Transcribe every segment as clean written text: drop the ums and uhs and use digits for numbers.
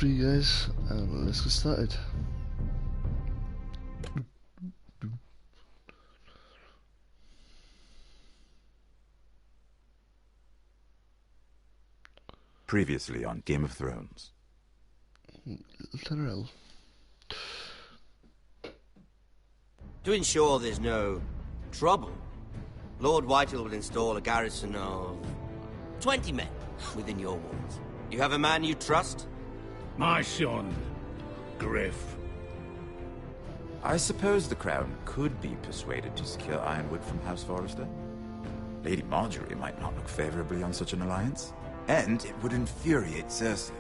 free, guys, and let's get started. Previously on Game of Thrones. Literal. To ensure there's no trouble, Lord Whitehills will install a garrison of 20 men within your walls. You have a man you trust? My son, Griff. I suppose the Crown could be persuaded to secure Ironwood from House Forrester. Lady Marjorie might not look favorably on such an alliance, and it would infuriate Cersei.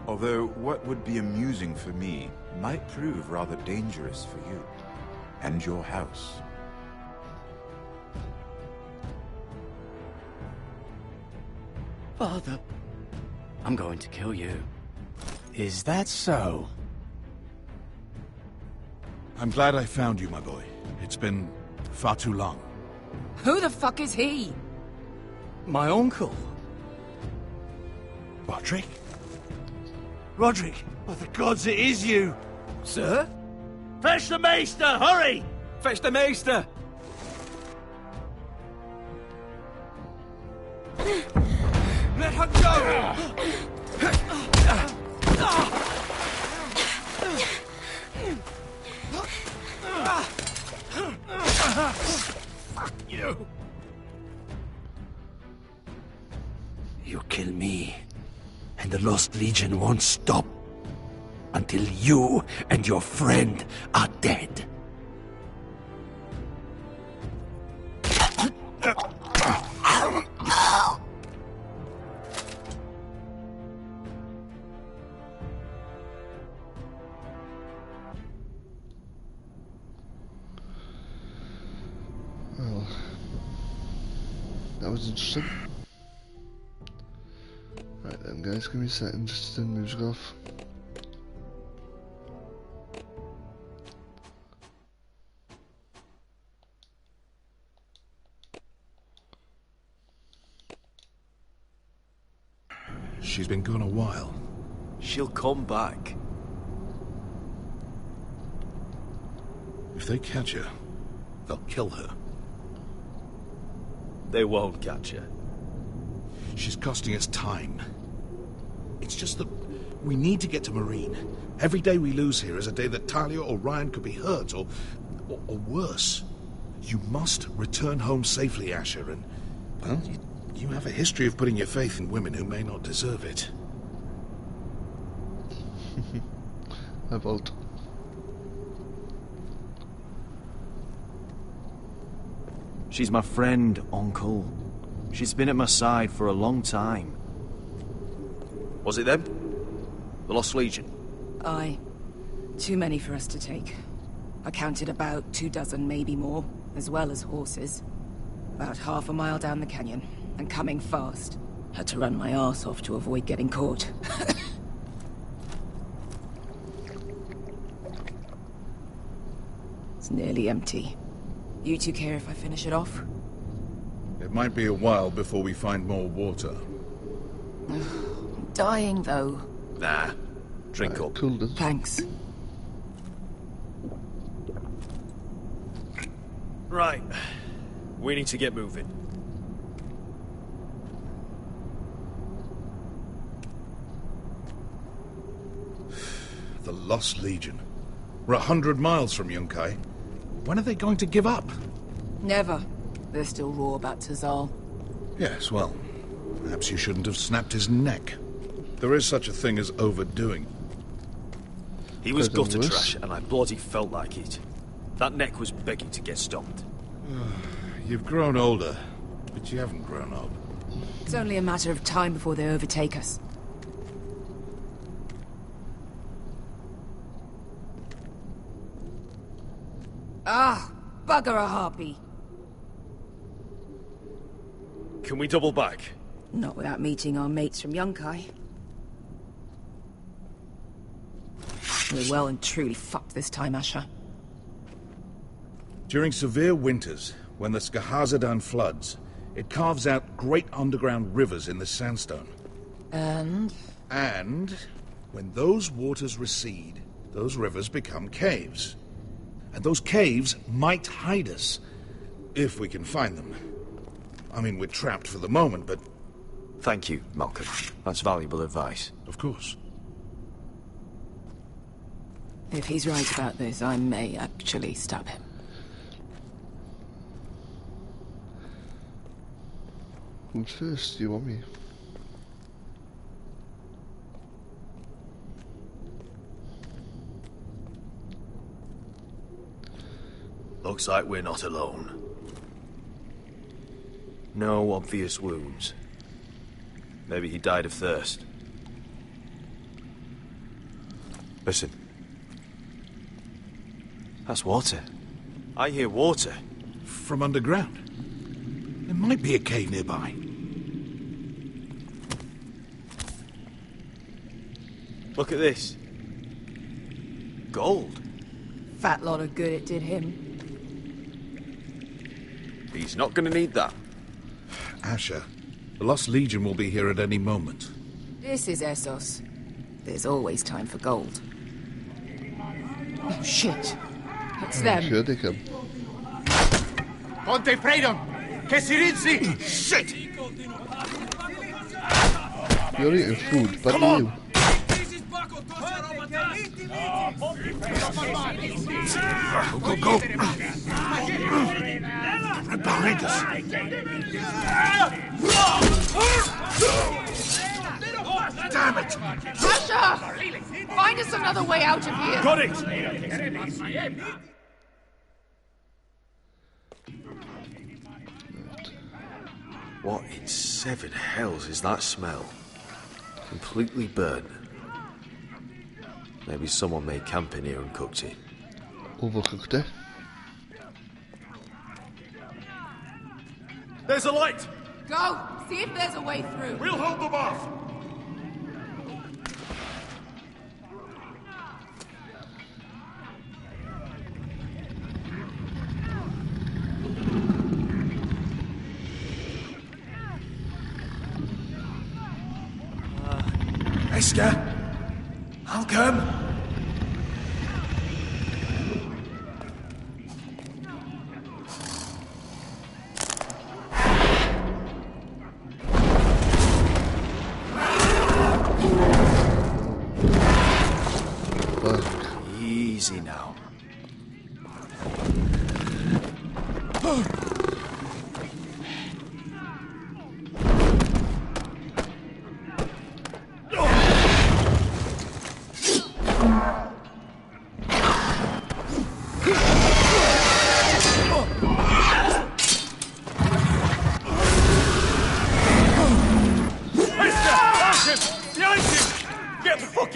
Although what would be amusing for me might prove rather dangerous for you and your house. Father, I'm going to kill you. Is that so? I'm glad I found you, my boy. It's been far too long. Who the fuck is he? My uncle. Roderick? Roderick! By the gods, it is you! Sir? Fetch the maester, hurry! Fetch the maester! Let her go! Fuck you! You kill me, and the Lost Legion won't stop until you and your friend are dead. Well, that was interesting. Right then, guys, give me a second just to turn the music off. She's been gone a while. She'll come back. If they catch her, they'll kill her. They won't catch her. She's costing us time. It's just that we need to get to Marine. Every day we lose here is a day that Talia or Ryan could be hurt, or worse. You must return home safely, Asher, and, well, you have a history of putting your faith in women who may not deserve it. I vote. She's my friend, Uncle. She's been at my side for a long time. Was it them? The Lost Legion? Aye. Too many for us to take. I counted about 24, maybe more, as well as horses. About half a mile down the canyon, and coming fast. Had to run my arse off to avoid getting caught. It's nearly empty. You two care if I finish it off? It might be a while before we find more water. I'm dying, though. Nah. Drink up. Cool, then. Thanks. Right. We need to get moving. The Lost Legion. We're 100 miles from Yunkai. When are they going to give up? Never. They're still raw about Tazal. Yes, well, perhaps you shouldn't have snapped his neck. There is such a thing as overdoing. He was Could've gutter worse. trash, and I bloody felt like it. That neck was begging to get stomped. You've grown older, but you haven't grown up. It's only a matter of time before they overtake us. Ah, bugger a harpy. Can we double back? Not without meeting our mates from Yunkai. We're well and truly fucked this time, Asher. During severe winters, when the Skahazadan floods, it carves out great underground rivers in the sandstone. And? And When those waters recede, those rivers become caves. And those caves might hide us, if we can find them. I mean, we're trapped for the moment, but... Thank you, Malcolm. That's valuable advice. Of course. If he's right about this, I may actually stab him. Who's first? Do you want me? Looks like we're not alone. No obvious wounds. Maybe he died of thirst. Listen. That's water. I hear water. From underground. There might be a cave nearby. Look at this. Gold. Fat lot of good it did him. He's not gonna need that. Asher, the Lost Legion will be here at any moment. This is Essos. There's always time for gold. Oh, shit. It's them. Sure they can. Ponte freedom! Che si rizzi! Shit! You're eating food, but Come on! you. Go, go, go! Right behind us! Damn it! Russia! Find us another way out of here! Got it! What in seven hells is that smell? Completely burnt. Maybe someone made camp in here and cooked it. Overcooked, eh? There's a light! Go! See if there's a way through. We'll hold them off! Esther! Malcolm! Easy now.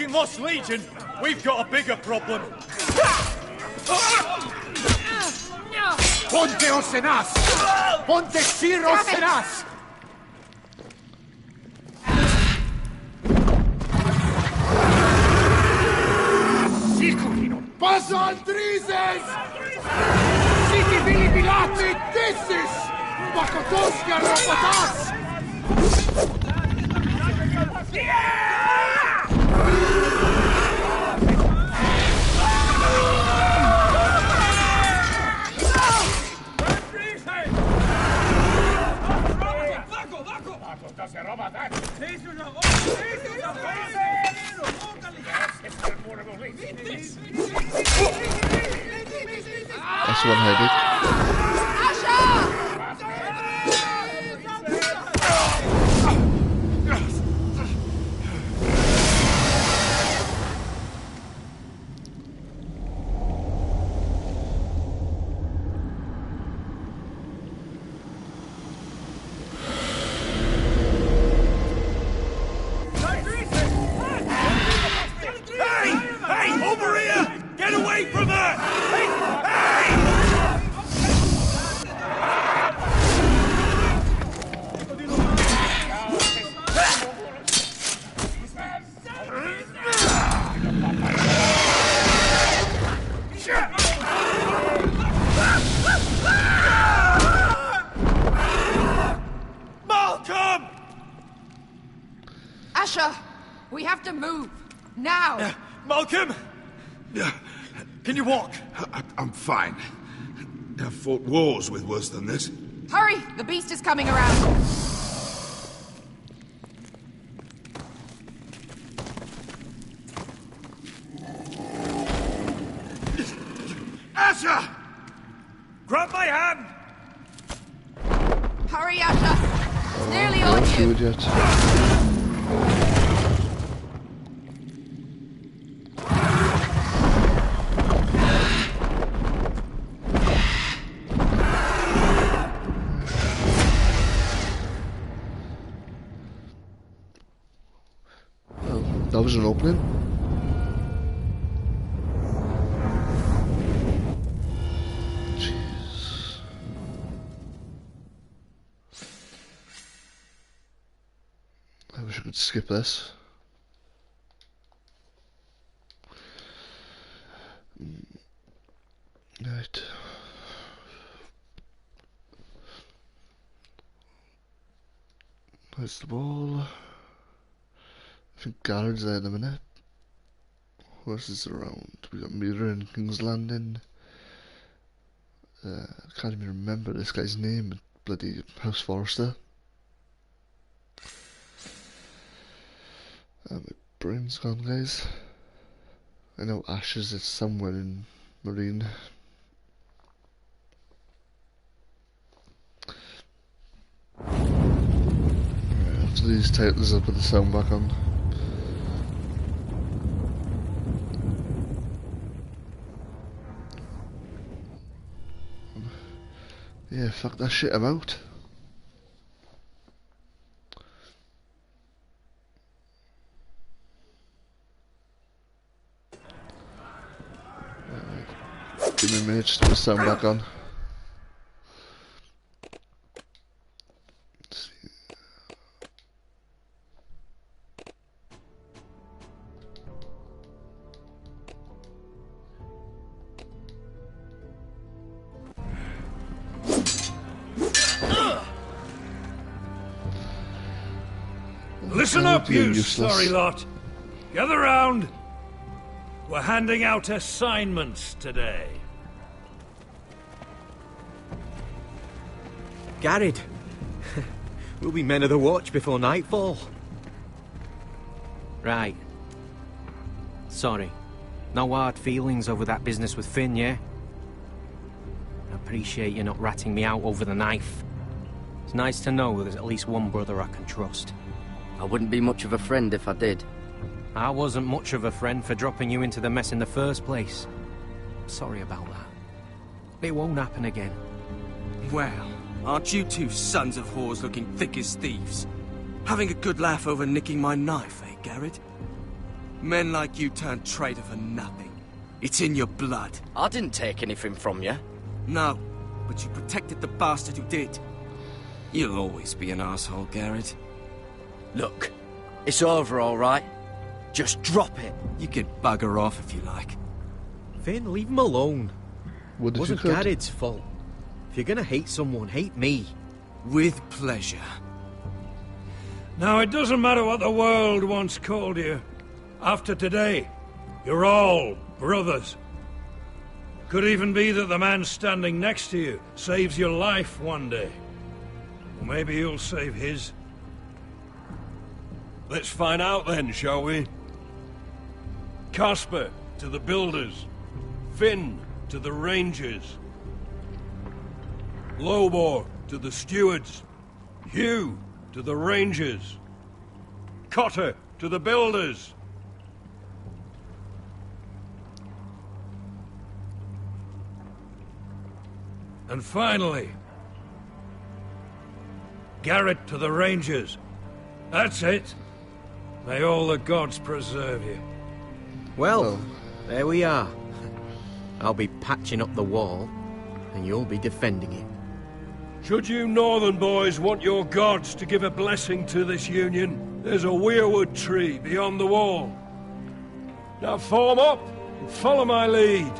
Lost Legion, we've got a bigger problem. Ponte Osenas! Ponte Sir Osenas! Circulino! Passa al thise! Siti Vili Pilati! Dissis! Bakotoska Rapatas! That's one-handed. Hey! Over here! Get away from her! Hey! Now! Malcolm! Can you walk? I'm fine. I've fought wars with worse than this. Hurry! The beast is coming around! Asher! Grab my hand! Hurry, Asher! It's nearly on Don't do you! it yet. Well, that was an opening. Jeez. I wish I could skip this. Right. There's the ball. I think Garrett's there in a minute. Who else is around? We got Mira and King's Landing. I can't even remember this guy's name. Bloody House Forrester. My brain's gone, guys. I know Ashes is somewhere in Marine. Right, after these titles, I'll put the sound back on. Yeah, fuck that shit, I'm out. Give me a minute just to put the sound back on. Let's see. Listen Oh, up, dear, you useless. sorry lot. Gather round. We're handing out assignments today. Garrett, we'll be men of the watch before nightfall. Right. Sorry. No hard feelings over that business with Finn, yeah? I appreciate you not ratting me out over the knife. It's nice to know there's at least one brother I can trust. I wouldn't be much of a friend if I did. I wasn't much of a friend for dropping you into the mess in the first place. Sorry about that. It won't happen again. Well, aren't you two sons of whores looking thick as thieves? Having a good laugh over nicking my knife, eh, Garrett? Men like you turn traitor for nothing. It's in your blood. I didn't take anything from you. No, but you protected the bastard who did. You'll always be an asshole, Garrett. Look, it's over, all right? Just drop it. You can bugger off if you like. Finn, leave him alone. What It did wasn't you cut? Garrett's fault. If you're gonna hate someone, hate me. With pleasure. Now, it doesn't matter what the world once called you. After today, you're all brothers. Could even be that the man standing next to you saves your life one day. Or maybe you'll save his. Let's find out then, shall we? Casper to the builders. Finn to the rangers. Lobor to the stewards. Hugh to the rangers. Cotter to the builders. And finally, Garrett to the rangers. That's it. May all the gods preserve you. Well, there we are. I'll be patching up the wall, and you'll be defending it. Should you northern boys want your gods to give a blessing to this union, there's a weirwood tree beyond the wall. Now form up and follow my lead.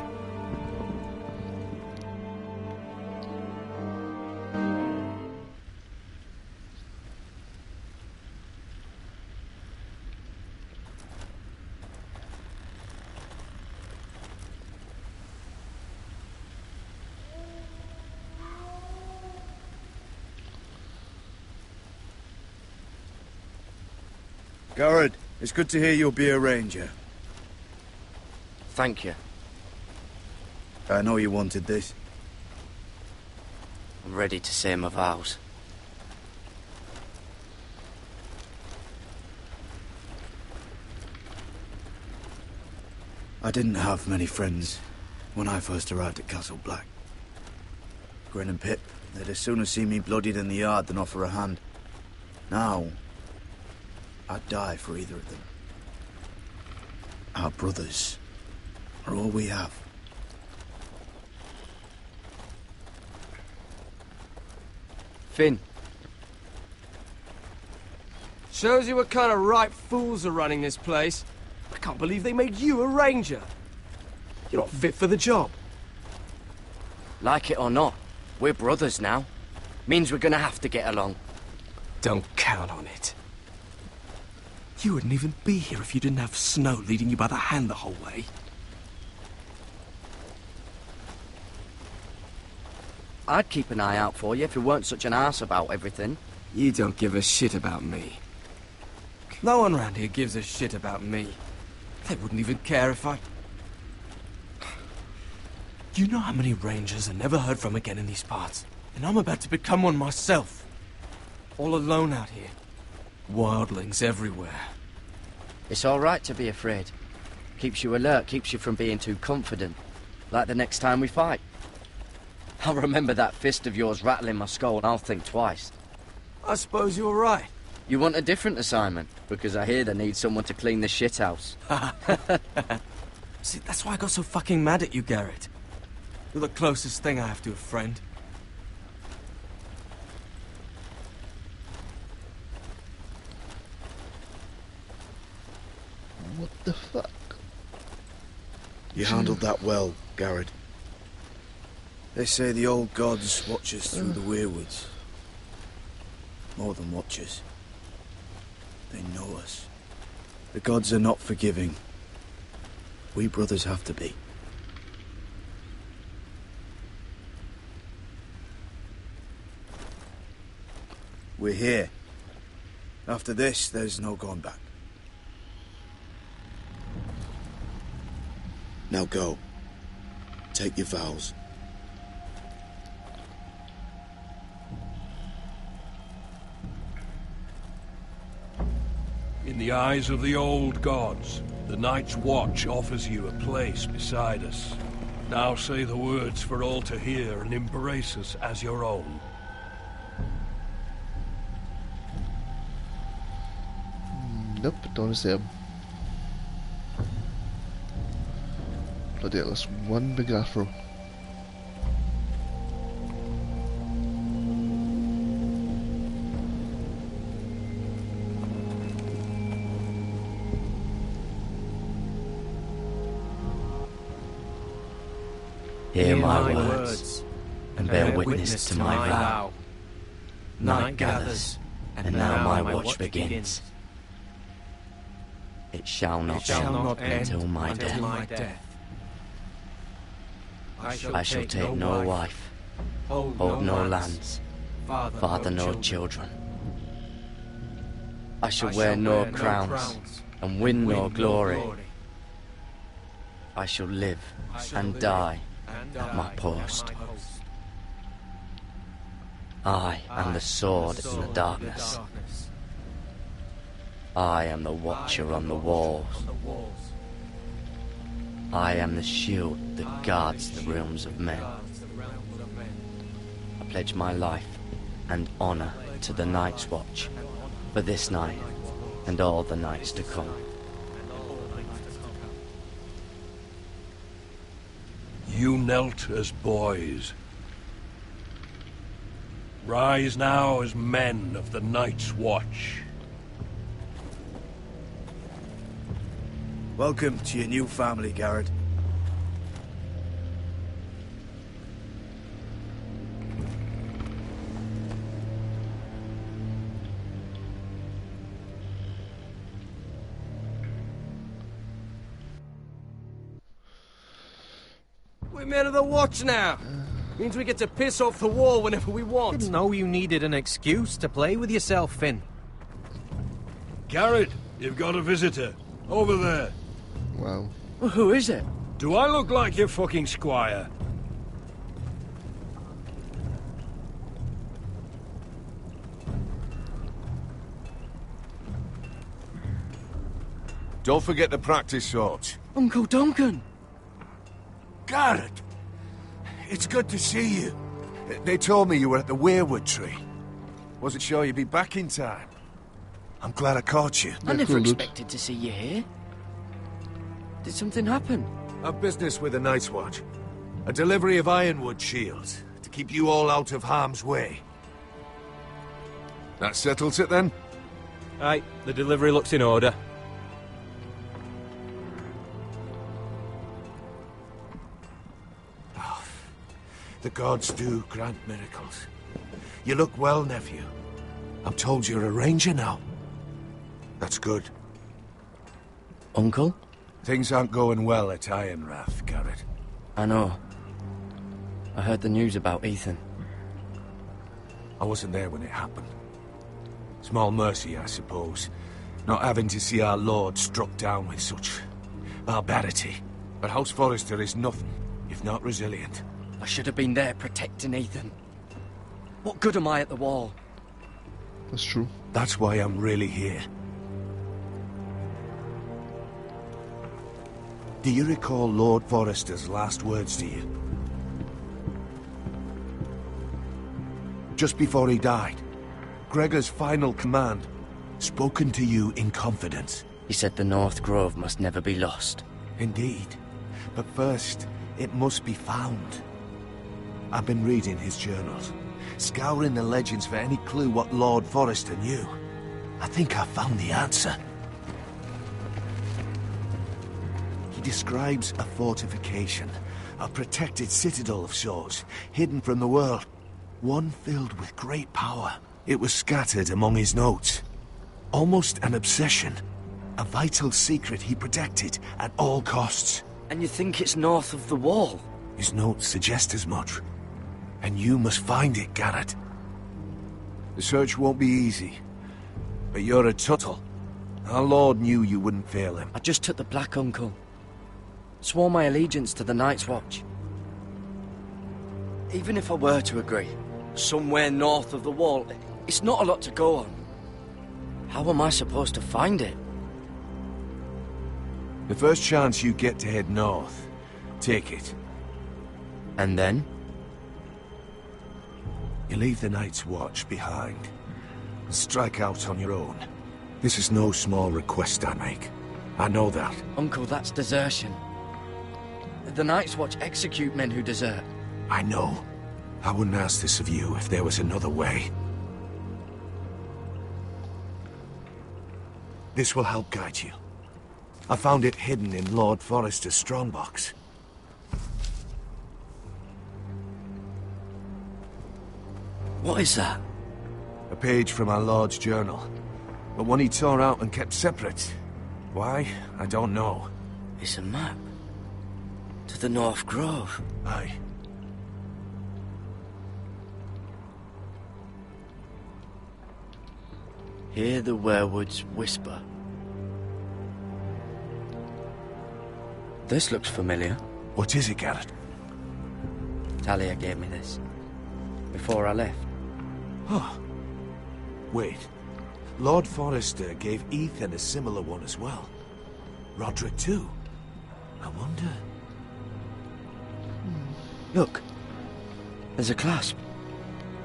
Garrett, it's good to hear you'll be a ranger. Thank you. I know you wanted this. I'm ready to say my vows. I didn't have many friends when I first arrived at Castle Black. Grin and Pip, they'd as soon as see me bloodied in the yard than offer a hand. Now, I'd die for either of them. Our brothers are all we have. Finn. Shows you what kind of ripe fools are running this place. I can't believe they made you a ranger. You're not fit for the job. Like it or not, we're brothers now. Means we're gonna have to get along. Don't count on it. You wouldn't even be here if you didn't have Snow leading you by the hand the whole way. I'd keep an eye out for you if you weren't such an arse about everything. You don't give a shit about me. No one around here gives a shit about me. They wouldn't even care if I... You know how many rangers are never heard from again in these parts? And I'm about to become one myself. All alone out here. Wildlings everywhere. It's all right to be afraid. Keeps you alert, keeps you from being too confident. Like the next time we fight. I'll remember that fist of yours rattling my skull and I'll think twice. I suppose you're right. You want a different assignment? Because I hear they need someone to clean the shithouse. See, that's why I got so fucking mad at you, Garrett. You're the closest thing I have to a friend. What the fuck? You handled that well, Garrett. They say the old gods watch us through the weirwoods. More than watchers. They know us. The gods are not forgiving. We brothers have to be. We're here. After this, there's no going back. Now go. Take your vows. In the eyes of the old gods, the Night's Watch offers you a place beside us. Now say the words for all to hear and embrace us as your own. Nope, don't want to see him. Bloody hell, that's one big afro. Hear my words, and bear witness to my vow. Night gathers, and now my watch begins. It shall not end until my death. I shall take no wife, hold no lands, father no children. I shall wear no crowns, and win no glory. I shall live and die at my post. I am the sword in the darkness. I am the watcher on the walls. I am the shield that guards the realms of men. I pledge my life and honor to the Night's Watch for this night and all the nights to come. You knelt as boys. Rise now as men of the Night's Watch. Welcome to your new family, Garrett. We're men of the watch now. Means we get to piss off the wall whenever we want. Didn't know you needed an excuse to play with yourself, Finn. Garrett, You've got a visitor. Over there. Wow. Well, who is it? Do I look like your fucking squire? Don't forget the practice swords. Uncle Duncan! Garrett! It's good to see you. They told me you were at the weirwood tree. Wasn't sure you'd be back in time. I'm glad I caught you. I never cool, dude. expected to see you here. Did something happen? A business with the Night's Watch. A delivery of ironwood shields to keep you all out of harm's way. That settles it then? Aye, the delivery looks in order. The gods do grant miracles. You look well, nephew. I'm told you're a ranger now. That's good. Uncle? Things aren't going well at Ironrath, Garrett. I know. I heard the news about Ethan. I wasn't there when it happened. Small mercy, I suppose, not having to see our lord struck down with such barbarity. But House Forrester is nothing if not resilient. I should have been there protecting Ethan. What good am I at the wall? That's true. That's why I'm really here. Do you recall Lord Forrester's last words to you? Just before he died, Gregor's final command, spoken to you in confidence. He said the North Grove must never be lost. Indeed. But first, it must be found. I've been reading his journals, scouring the legends for any clue what Lord Forrester knew. I think I found the answer. He describes a fortification, a protected citadel of sorts, hidden from the world. One filled with great power. It was scattered among his notes. Almost an obsession. A vital secret he protected at all costs. And you think it's north of the wall? His notes suggest as much. And you must find it, Garrett. The search won't be easy. But you're a Tuttle. Our Lord knew you wouldn't fail him. I just took the Black Uncle. Swore my allegiance to the Night's Watch. Even if I were to agree, somewhere north of the wall, it's not a lot to go on. How am I supposed to find it? The first chance you get to head north, take it. And then? You leave the Night's Watch behind, and strike out on your own. This is no small request I make. I know that. Uncle, that's desertion. The Night's Watch execute men who desert. I know. I wouldn't ask this of you if there was another way. This will help guide you. I found it hidden in Lord Forrester's strongbox. What is that? A page from our Lord's journal. But one he tore out and kept separate. Why? I don't know. It's a map. To the North Grove. Aye. Hear the werewoods whisper. This looks familiar. What is it, Garrett? Talia gave me this. Before I left. Oh. Wait. Lord Forrester gave Ethan a similar one as well. Roderick too. I wonder... Look. There's a clasp.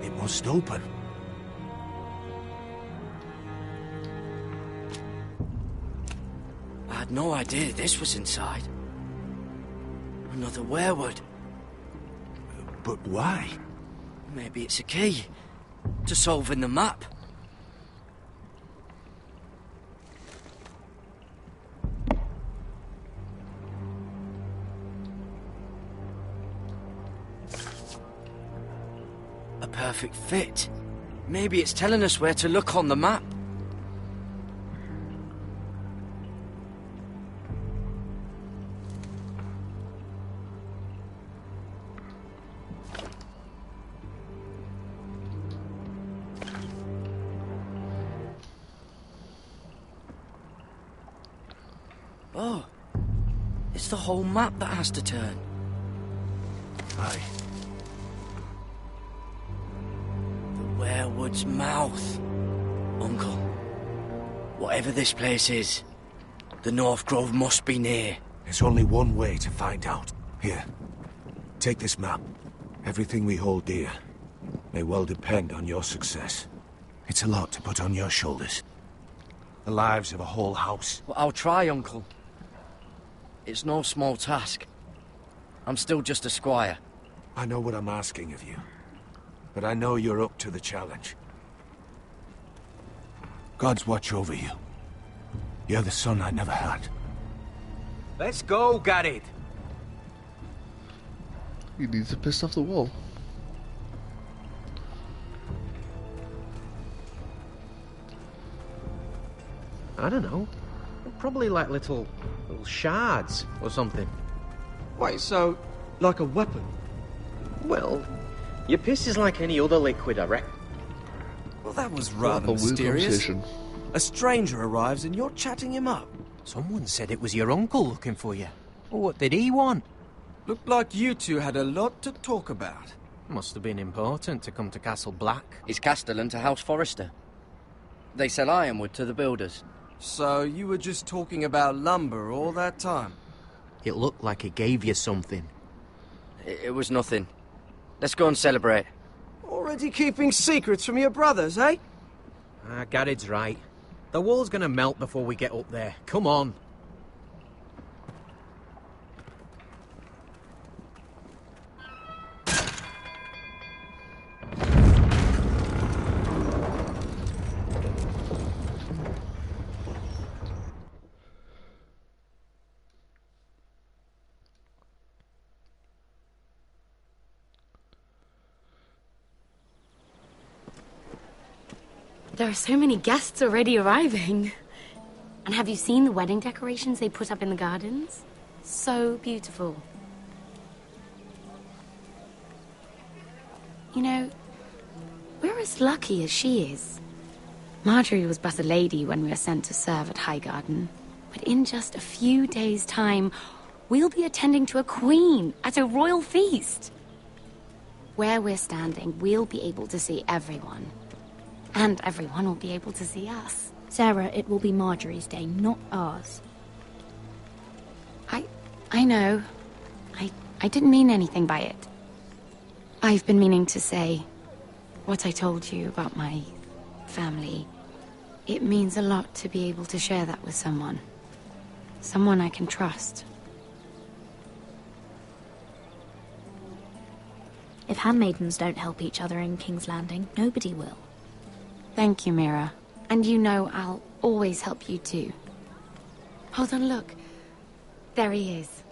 It must open. I had no idea this was inside. Another werewood. But why? Maybe it's a key. To solving the map. A perfect fit. Maybe it's telling us where to look on the map. It's the whole map that has to turn. Aye. The Werewood's mouth. Uncle, whatever this place is, the North Grove must be near. There's only one way to find out. Here, take this map. Everything we hold dear may well depend on your success. It's a lot to put on your shoulders. The lives of a whole house. Well, I'll try, Uncle. It's no small task. I'm still just a squire. I know what I'm asking of you, but I know you're up to the challenge. Gods watch over you. You're the son I never had. Let's go, Garrett. He needs to piss off the wall. I don't know. Probably like little shards or something. Wait, so, like a weapon? Well, your piss is like any other liquid, I reckon. Well, that was What rather a weird mysterious. conversation. A stranger arrives and you're chatting him up. Someone said it was your uncle looking for you. Well, what did he want? Looked like you two had a lot to talk about. Must have been important to come to Castle Black. It's Castellan to House Forrester. They sell ironwood to the builders. So you were just talking about lumber all that time? It looked like he gave you something. It was nothing. Let's go and celebrate. Already keeping secrets from your brothers, eh? Garrett's right. The wall's gonna melt before we get up there. Come on. There are so many guests already arriving. And have you seen the wedding decorations they put up in the gardens? So beautiful. You know, we're as lucky as she is. Marjorie was but a lady when we were sent to serve at Highgarden. But in just a few days' time, we'll be attending to a queen at a royal feast. Where we're standing, we'll be able to see everyone. And everyone will be able to see us. Sarah, it will be Marjorie's day, not ours. I know. I didn't mean anything by it. I've been meaning to say what I told you about my family. It means a lot to be able to share that with someone. Someone I can trust. If handmaidens don't help each other in King's Landing, nobody will. Thank you, Mira. And you know I'll always help you too. Hold on, look. There he is.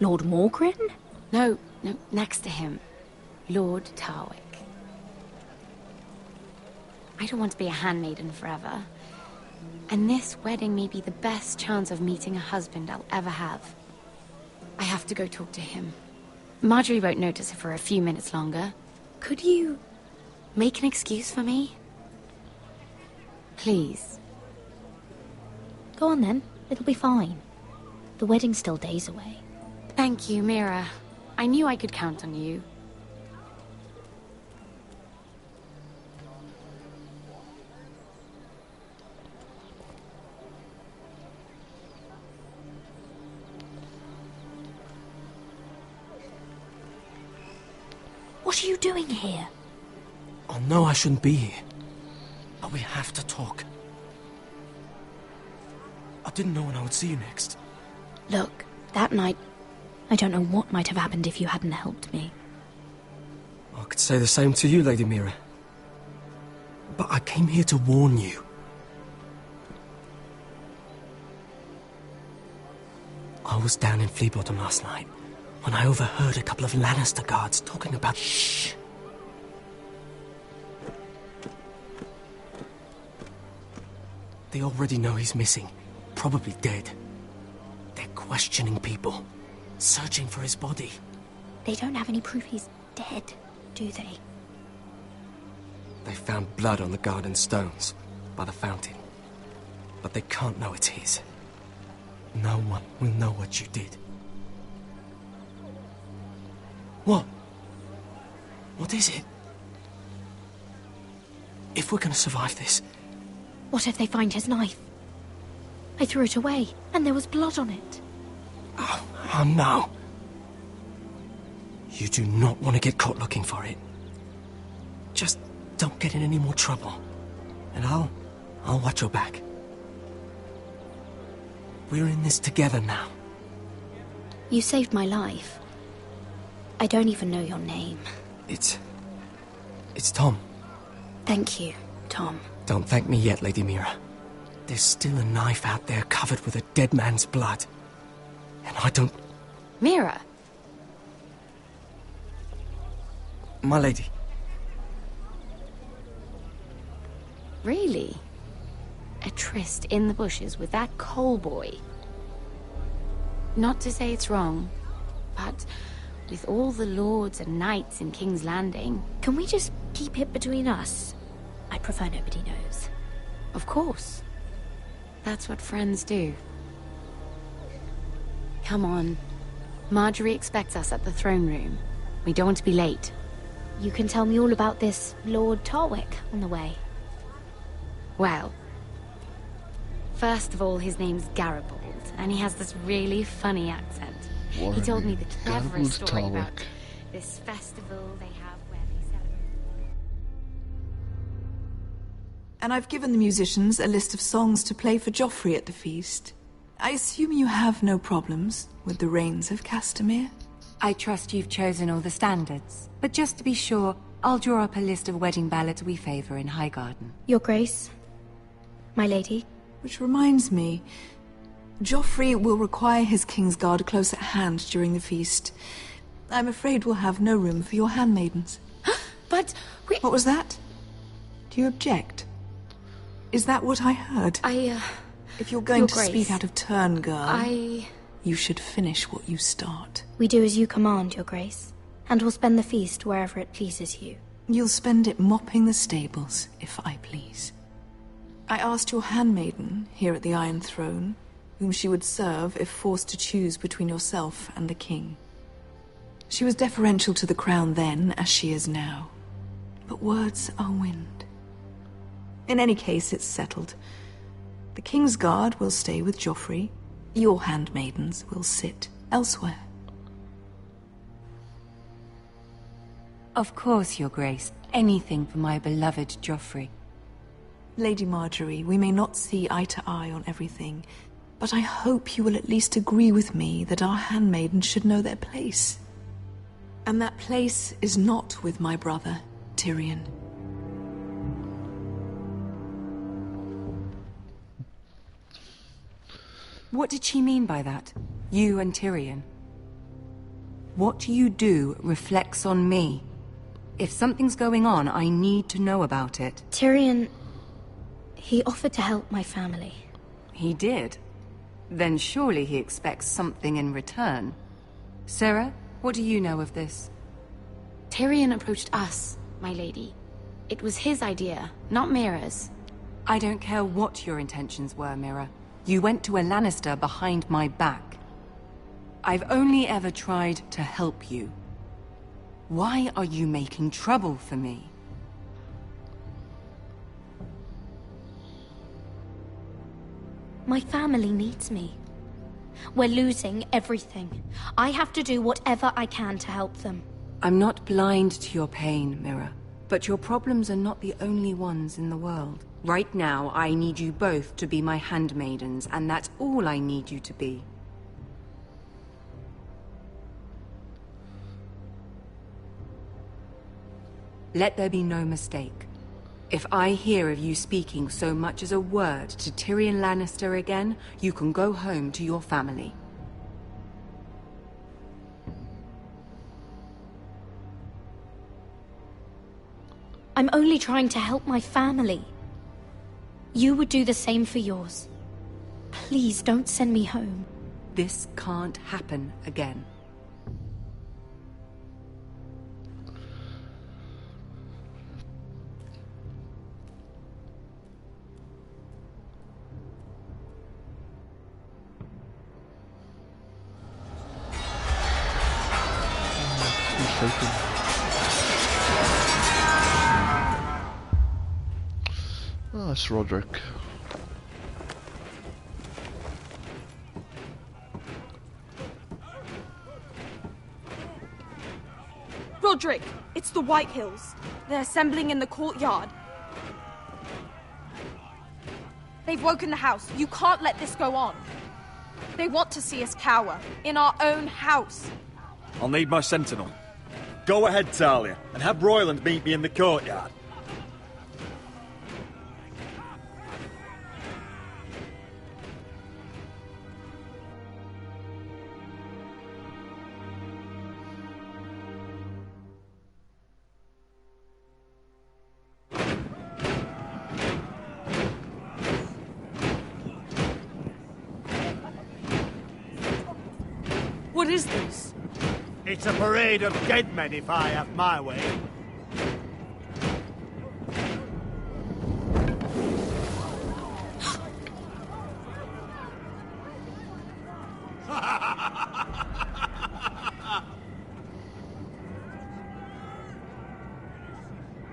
Lord Morgrin? No, next to him. Lord Tarwick. I don't want to be a handmaiden forever. And this wedding may be the best chance of meeting a husband I'll ever have. I have to go talk to him. Marjorie won't notice it for a few minutes longer. Could you make an excuse for me? Please. Go on then. It'll be fine. The wedding's still days away. Thank you, Mira. I knew I could count on you. What are you doing here? I know I shouldn't be here, but we have to talk. I didn't know when I would see you next. Look, that night, I don't know what might have happened if you hadn't helped me. I could say the same to you, Lady Mira. But I came here to warn you. I was down in Fleabottom last night when I overheard a couple of Lannister guards talking about... Shh! They already know he's missing, probably dead. They're questioning people, searching for his body. They don't have any proof he's dead, do they? They found blood on the garden stones by the fountain, but they can't know it's his. No one will know what you did. What? What is it? If we're gonna survive this... What if they find his knife? I threw it away, and there was blood on it. Oh no. You do not want to get caught looking for it. Just don't get in any more trouble. And I'll watch your back. We're in this together now. You saved my life. I don't even know your name. It's Tom. Thank you, Tom. Don't thank me yet, Lady Mira. There's still a knife out there covered with a dead man's blood. And I don't... Mira! My lady. Really? A tryst in the bushes with that coal boy? Not to say it's wrong, but with all the lords and knights in King's Landing... Can we just keep it between us? I prefer nobody knows. Of course. That's what friends do. Come on. Marjorie expects us at the throne room. We don't want to be late. You can tell me all about this Lord Tarwick on the way. Well, first of all, his name's Garibaldi, and he has this really funny accent. He told me the cleverest story about this festival they have where they celebrate... And I've given the musicians a list of songs to play for Joffrey at the feast. I assume you have no problems with the Rains of Castamere? I trust you've chosen all the standards. But just to be sure, I'll draw up a list of wedding ballads we favor in Highgarden. Your Grace, my lady. Which reminds me, Joffrey will require his Kingsguard close at hand during the feast. I'm afraid we'll have no room for your handmaidens. But we... What was that? Do you object? Is that what I heard? If you're going to speak out of turn, girl... You should finish what you start. We do as you command, Your Grace, and we'll spend the feast wherever it pleases you. You'll spend it mopping the stables, if I please. I asked your handmaiden, here at the Iron Throne, whom she would serve if forced to choose between yourself and the king. She was deferential to the crown then, as she is now. But words are wind. In any case, it's settled. The Kingsguard will stay with Joffrey. Your handmaidens will sit elsewhere. Of course, Your Grace. Anything for my beloved Joffrey. Lady Marjorie, we may not see eye to eye on everything, but I hope you will at least agree with me that our handmaidens should know their place. And that place is not with my brother, Tyrion. What did she mean by that? You and Tyrion? What you do reflects on me. If something's going on, I need to know about it. Tyrion... he offered to help my family. He did? Then surely he expects something in return. Sarah, what do you know of this? Tyrion approached us, my lady. It was his idea, not Mira's. I don't care what your intentions were, Mira. You went to a Lannister behind my back. I've only ever tried to help you. Why are you making trouble for me? My family needs me. We're losing everything. I have to do whatever I can to help them. I'm not blind to your pain, Mira. But your problems are not the only ones in the world. Right now, I need you both to be my handmaidens, and that's all I need you to be. Let there be no mistake. If I hear of you speaking so much as a word to Tyrion Lannister again, you can go home to your family. I'm only trying to help my family. You would do the same for yours. Please don't send me home. This can't happen again. taken. Ah, it's Roderick. Roderick, it's the Whitehills. They're assembling in the courtyard. They've woken the house. You can't let this go on. They want to see us cower. In our own house. I'll need my sentinel. Go ahead, Talia, and have Royland meet me in the courtyard. What is this? It's a parade of dead men, if I have my way.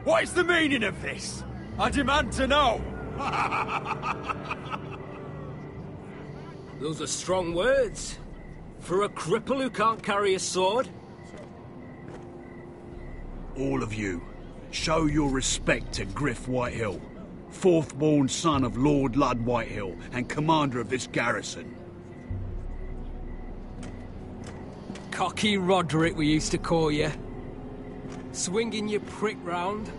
What is the meaning of this? I demand to know! Those are strong words. For a cripple who can't carry a sword? All of you, show your respect to Griff Whitehill, fourth-born son of Lord Ludd Whitehill and commander of this garrison. Cocky Roderick, we used to call you. Swinging your prick round,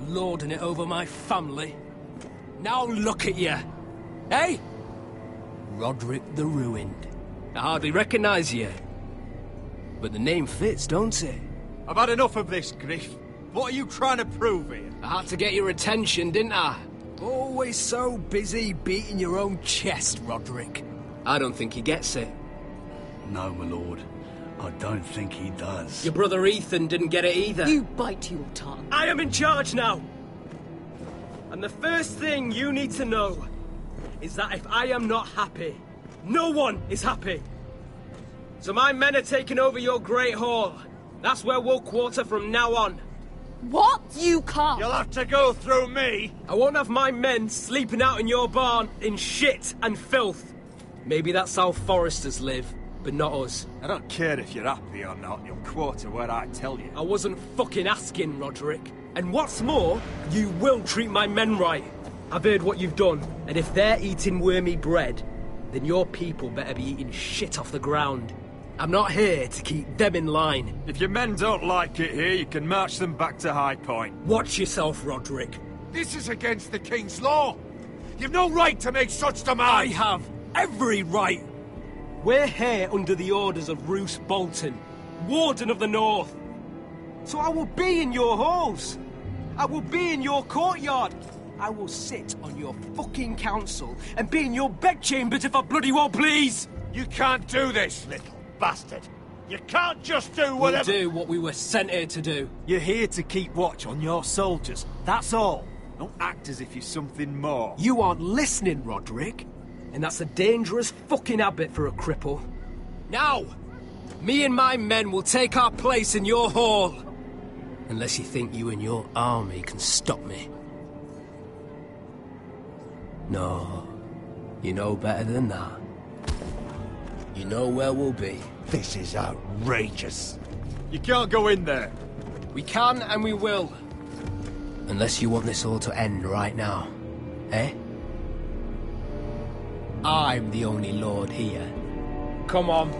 lording it over my family. Now look at you! Hey? Roderick the Ruined. I hardly recognise you. But the name fits, don't it? I've had enough of this, Griff. What are you trying to prove here? I had to get your attention, didn't I? Always so busy beating your own chest, Roderick. I don't think he gets it. No, my lord. I don't think he does. Your brother Ethan didn't get it either. You bite your tongue. I am in charge now! And the first thing you need to know is that if I am not happy, no one is happy. So my men are taking over your Great Hall. That's where we'll quarter from now on. What? You can't. You'll have to go through me. I won't have my men sleeping out in your barn in shit and filth. Maybe that's how Foresters live, but not us. I don't care if you're happy or not. You'll quarter where I tell you. I wasn't fucking asking, Roderick. And what's more, you will treat my men right. I've heard what you've done, and if they're eating wormy bread, then your people better be eating shit off the ground. I'm not here to keep them in line. If your men don't like it here, you can march them back to High Point. Watch yourself, Roderick. This is against the King's law. You've no right to make such demands. I have every right. We're here under the orders of Roose Bolton, Warden of the North. So I will be in your halls. I will be in your courtyard. I will sit on your fucking council and be in your bedchambers if I bloody well please! You can't do this, little bastard. You can't just do whatever— We'll do what we were sent here to do. You're here to keep watch on your soldiers, that's all. Don't act as if you're something more. You aren't listening, Roderick. And that's a dangerous fucking habit for a cripple. Now, me and my men will take our place in your hall. Unless you think you and your army can stop me. No, you know better than that. You know where we'll be. This is outrageous. You can't go in there. We can and we will. Unless you want this all to end right now. Eh? I'm the only lord here. Come on.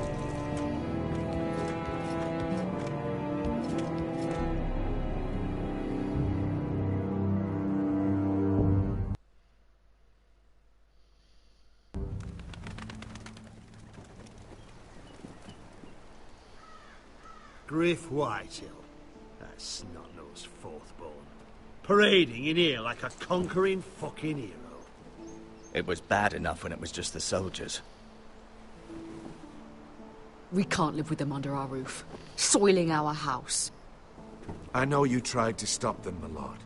Griff Whitehill. That snot-nosed fourth-born. Parading in here like a conquering fucking hero. It was bad enough when it was just the soldiers. We can't live with them under our roof, soiling our house. I know you tried to stop them, my lord.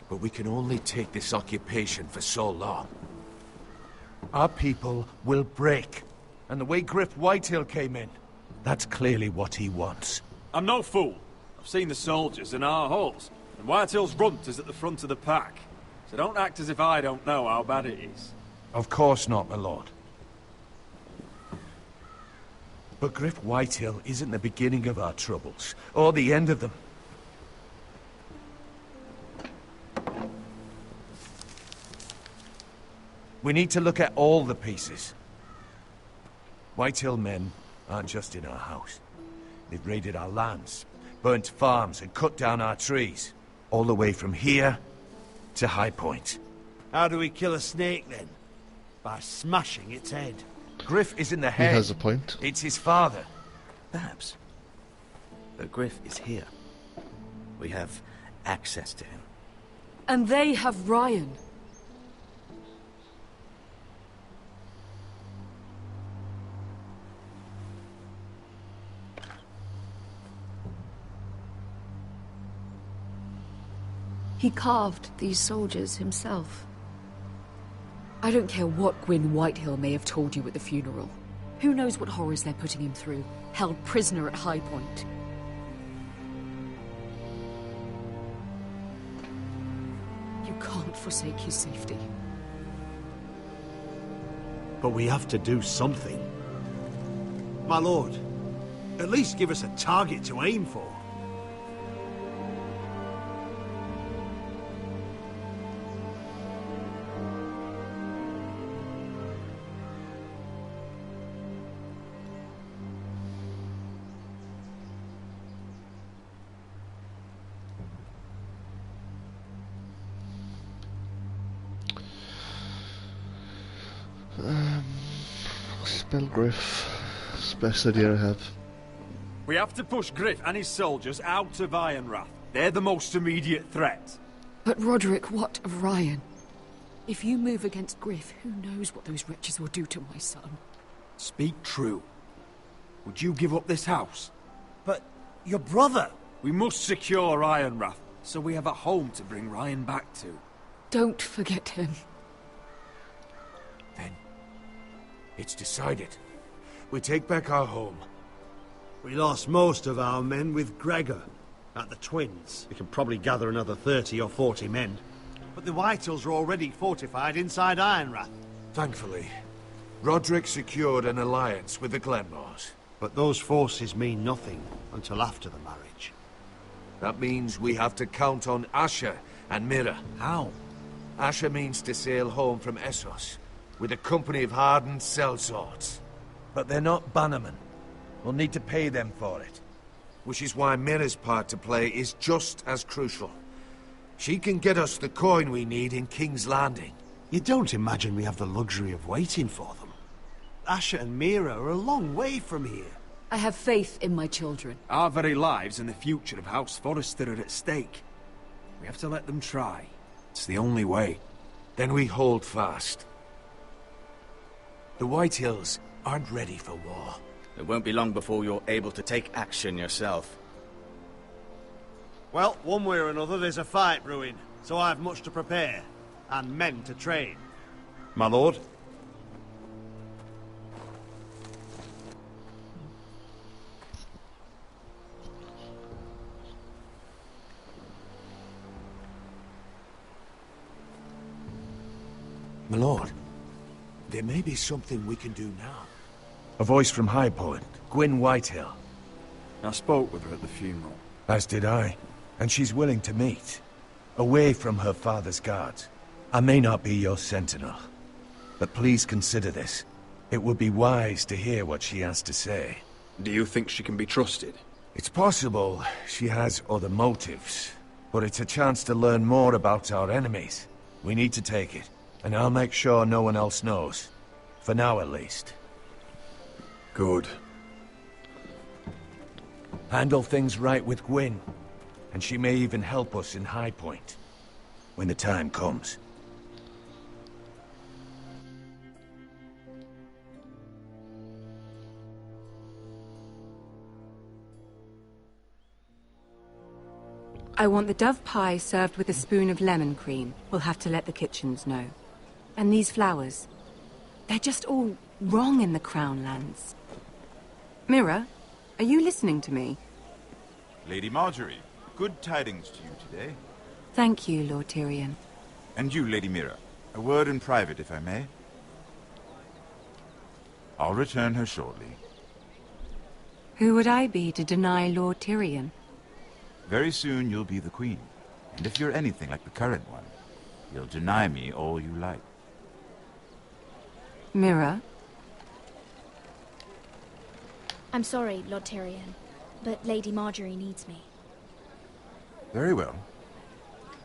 But we can only take this occupation for so long. Our people will break. And the way Griff Whitehill came in, that's clearly what he wants. I'm no fool. I've seen the soldiers in our halls, and Whitehill's runt is at the front of the pack. So don't act as if I don't know how bad it is. Of course not, my lord. But Griff Whitehill isn't the beginning of our troubles, or the end of them. We need to look at all the pieces. Whitehill men aren't just in our house. They've raided our lands, burnt farms and cut down our trees. All the way from here to High Point. How do we kill a snake, then? By smashing its head. Griff isn't the head. He has a point. It's his father. Perhaps. But Griff is here. We have access to him. And they have Ryan. He carved these soldiers himself. I don't care what Gwyn Whitehill may have told you at the funeral. Who knows what horrors they're putting him through, held prisoner at High Point. You can't forsake his safety. But we have to do something. My lord, at least give us a target to aim for. Spell Griff. It's the best idea I have. We have to push Griff and his soldiers out of Ironrath. They're the most immediate threat. But Roderick, what of Ryan? If you move against Griff, who knows what those wretches will do to my son? Speak true. Would you give up this house? But your brother! We must secure Ironrath, so we have a home to bring Ryan back to. Don't forget him. It's decided. We take back our home. We lost most of our men with Gregor at the Twins. We can probably gather another 30 or 40 men. But the Whitehills are already fortified inside Ironrath. Thankfully, Roderick secured an alliance with the Glenmores. But those forces mean nothing until after the marriage. That means we have to count on Asher and Mira. How? Asher means to sail home from Essos with a company of hardened sellswords. But they're not bannermen. We'll need to pay them for it. Which is why Mira's part to play is just as crucial. She can get us the coin we need in King's Landing. You don't imagine we have the luxury of waiting for them? Asher and Mira are a long way from here. I have faith in my children. Our very lives and the future of House Forrester are at stake. We have to let them try. It's the only way. Then we hold fast. The Whitehills aren't ready for war. It won't be long before you're able to take action yourself. Well, one way or another there's a fight brewing, so I've much to prepare, and men to train. My lord? My lord, there may be something we can do now. A voice from High Point, Gwyn Whitehill. I spoke with her at the funeral. As did I. And she's willing to meet. Away from her father's guards. I may not be your sentinel. But please consider this. It would be wise to hear what she has to say. Do you think she can be trusted? It's possible she has other motives. But it's a chance to learn more about our enemies. We need to take it. And I'll make sure no one else knows. For now, at least. Good. Handle things right with Gwyn. And she may even help us in High Point. When the time comes. I want the dove pie served with a spoon of lemon cream. We'll have to let the kitchens know. And these flowers. They're just all wrong in the Crown lands. Mira, are you listening to me? Lady Marjorie, good tidings to you today. Thank you, Lord Tyrion. And you, Lady Mira. A word in private, if I may. I'll return her shortly. Who would I be to deny Lord Tyrion? Very soon you'll be the queen. And if you're anything like the current one, you'll deny me all you like. Mira? I'm sorry, Lord Tyrion, but Lady Marjorie needs me. Very well.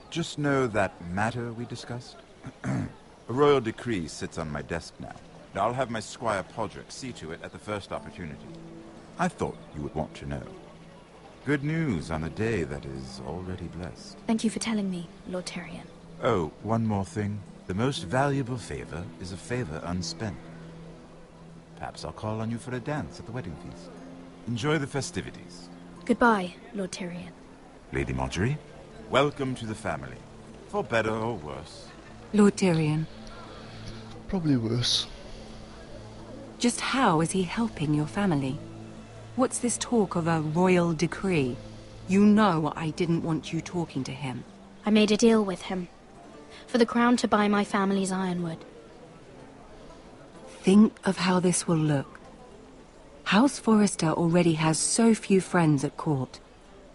Just know that matter we discussed? A royal decree sits on my desk now. And I'll have my Squire Podrick see to it at the first opportunity. I thought you would want to know. Good news on a day that is already blessed. Thank you for telling me, Lord Tyrion. Oh, one more thing. The most valuable favor is a favor unspent. Perhaps I'll call on you for a dance at the wedding feast. Enjoy the festivities. Goodbye, Lord Tyrion. Lady Marjorie, welcome to the family. For better or worse. Lord Tyrion. Probably worse. Just how is he helping your family? What's this talk of a royal decree? You know I didn't want you talking to him. I made a deal with him. For the crown to buy my family's ironwood. Think of how this will look. House Forrester already has so few friends at court.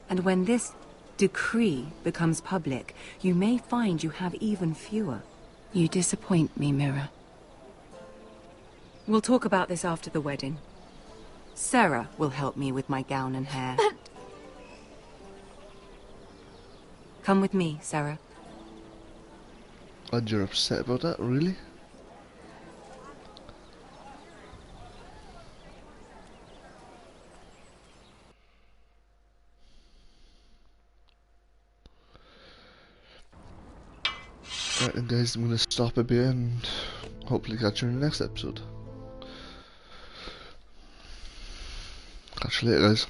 And when this decree becomes public, you may find you have even fewer. You disappoint me, Mira. We'll talk about this after the wedding. Sarah will help me with my gown and hair. But... Come with me, Sarah. And you're upset about that, really? Right then guys, I'm going to stop a bit and hopefully catch you in the next episode. Catch you later guys.